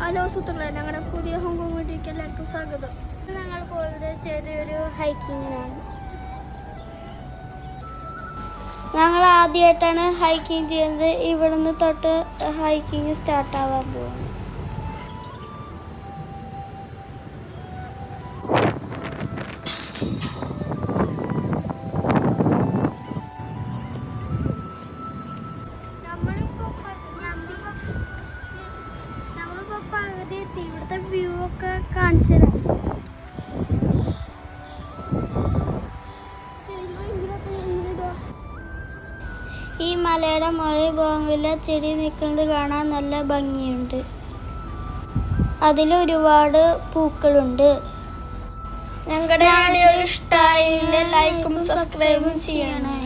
Hello സുഹൃത്തുക്കളെ, ഞങ്ങളുടെ പുതിയ ഹോങ്കോങ് വീട്ടിലേക്ക് എല്ലാവർക്കും സ്വാഗതം. ഞങ്ങൾ പോകുന്നത് ചെറിയൊരു ഹൈക്കിങ്ങിനാണ്. ഞങ്ങൾ ആദ്യമായിട്ടാണ് ഹൈക്കിങ് ചെയ്യുന്നത്. ഇവിടുന്ന് തൊട്ട് ഹൈക്കിങ് സ്റ്റാർട്ടാവാൻ പോകുന്നു. ഇവിടുത്തെ വ്യൂ ഒക്കെ കാണിച്ചു തരാം. ഈ മലയുടെ മുകളിൽ ബോഗൺവില്ല ചെടി നിൽക്കുന്നത് കാണാൻ നല്ല ഭംഗിയുണ്ട്. അതിലൊരുപാട് പൂക്കളുണ്ട്. ഞങ്ങളുടെ വീഡിയോ ഇഷ്ടമായെങ്കിൽ ലൈക്കും സബ്സ്ക്രൈബും ചെയ്യണേ.